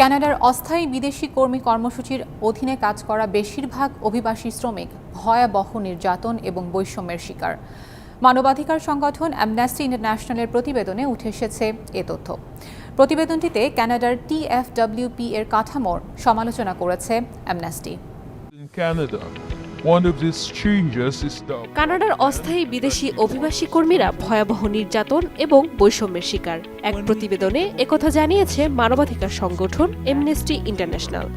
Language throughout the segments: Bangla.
কানাডার অস্থায়ী বিদেশি কর্মী কর্মসূচির অধীনে কাজ করা বেশিরভাগ অভিবাসী শ্রমিক ভয়াবহ নির্যাতন এবং বৈষম্যের শিকার। মানবাধিকার সংগঠন অ্যামনেস্টি ইন্টারন্যাশনালের প্রতিবেদনে উঠে এসেছে এ তথ্য। প্রতিবেদনটিতে কানাডার TFWP এর কাঠামোর সমালোচনা করেছে অ্যামনেস্টি। কানাডার অস্থায়ী বিদেশি অভিবাসী কর্মীরা ভয়াবহ নির্যাতন এবং বৈষম্যের শিকার। এক প্রতিবেদনে একথা জানিয়েছে মানবাধিকার সংগঠন অ্যামনেস্টি ইন্টারন্যাশনাল।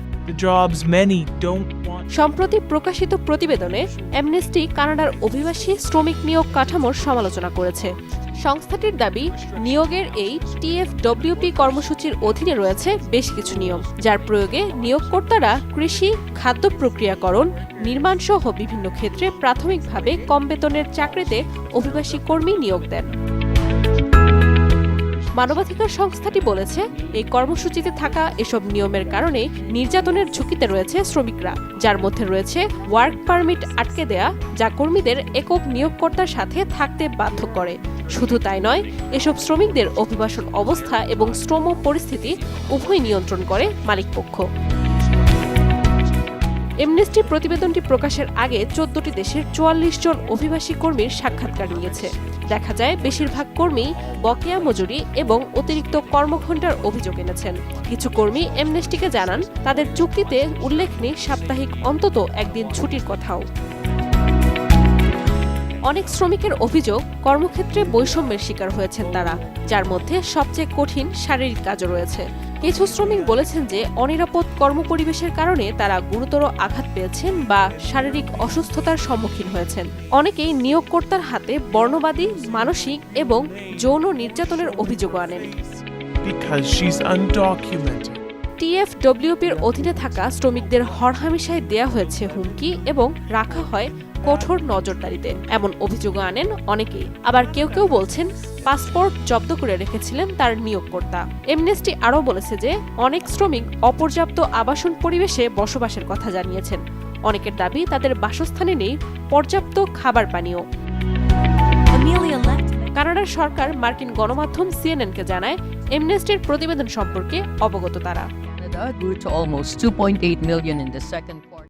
সম্প্রতি প্রকাশিত প্রতিবেদনে অ্যামনেস্টি কানাডার অভিবাসী শ্রমিক নিয়োগ কাঠামোর সমালোচনা করেছে। সংস্থাটির দাবি, নিয়োগের এই TFWP কর্মসূচির অধীনে রয়েছে বেশ কিছু নিয়ম, যার প্রয়োগে নিয়োগকর্তারা কৃষি, খাদ্য প্রক্রিয়াকরণ, নির্মাণ সহ বিভিন্ন ক্ষেত্রে প্রাথমিকভাবে কম বেতনের চাকরিতে অভিবাসী কর্মী নিয়োগ দেন। মানবাধিকার সংস্থাটি বলেছে, এই কর্মসূচিতে থাকা এসব নিয়মের কারণে নির্যাতনের ঝুঁকিতে রয়েছে শ্রমিকরা, যার মধ্যে রয়েছে ওয়ার্ক পারমিট আটকে দেয়া, যা কর্মীদের একক নিয়োগকর্তার সাথে থাকতে বাধ্য করে। শুধু তাই নয়, এসব শ্রমিকদের অভিবাসন অবস্থা এবং শ্রম পরিস্থিতি উভয় নিয়ন্ত্রণ করে মালিকপক্ষ। অ্যামনেস্টি প্রতিবেদনটি প্রকাশের আগে 14টি দেশের 44 জন অভিবাসী কর্মীর সাক্ষাৎকার নিয়েছে। দেখা যায়, বেশিরভাগ কর্মী বকেয়া মজুরি এবং অতিরিক্ত কর্মঘণ্টার অভিযোগ এনেছেন। কিছু কর্মী অ্যামনেস্টিকে জানান, তাদের চুক্তিতে উল্লেখ নেই সাপ্তাহিক অন্তত একদিন ছুটির কথাও। অনেক শ্রমিকের অভিযোগ, কর্মক্ষেত্রে বৈষম্যের শিকার হয়েছেন তারা, যার মধ্যে সবচেয়ে কঠিন শারীরিক কাজও রয়েছে। কিছু শ্রমিক বলেছেন যে অনিরাপদ কর্মপরিবেশের কারণে তারা গুরুতর আঘাত পেয়েছেন বা শারীরিক অসুস্থতার সম্মুখীন হয়েছেন। অনেকেই নিয়োগকর্তার হাতে বর্ণবাদী, মানসিক এবং যৌন নির্যাতনের অভিযোগ আনেন। TFWP-র অধীনে থাকা শ্রমিকদের হরহামেশায় দেয়া হয়েছে হুমকি এবং রাখা হয় কঠোর নজরদারিতে, এমন অভিযোগ আনেন অনেকেই। আবার কেউ কেউ বলছেন, পাসপোর্ট জব্দ করে রেখেছিলেন তার নিয়োগকর্তা। অ্যামনেস্টি আরও বলেছে যে অনেক শ্রমিক অপর্যাপ্ত আবাসন পরিবেশে বসবাসের কথা জানিয়েছেন। অনেকের দাবি, তাদের বাসস্থানে নেই পর্যাপ্ত খাবার পানীয়। কানাডার সরকার মার্কিন গণমাধ্যম CNN-কে জানায়, অ্যামনেস্টির প্রতিবেদন সম্পর্কে অবগত তারা। Grew to almost 2.8 million in the second quarter.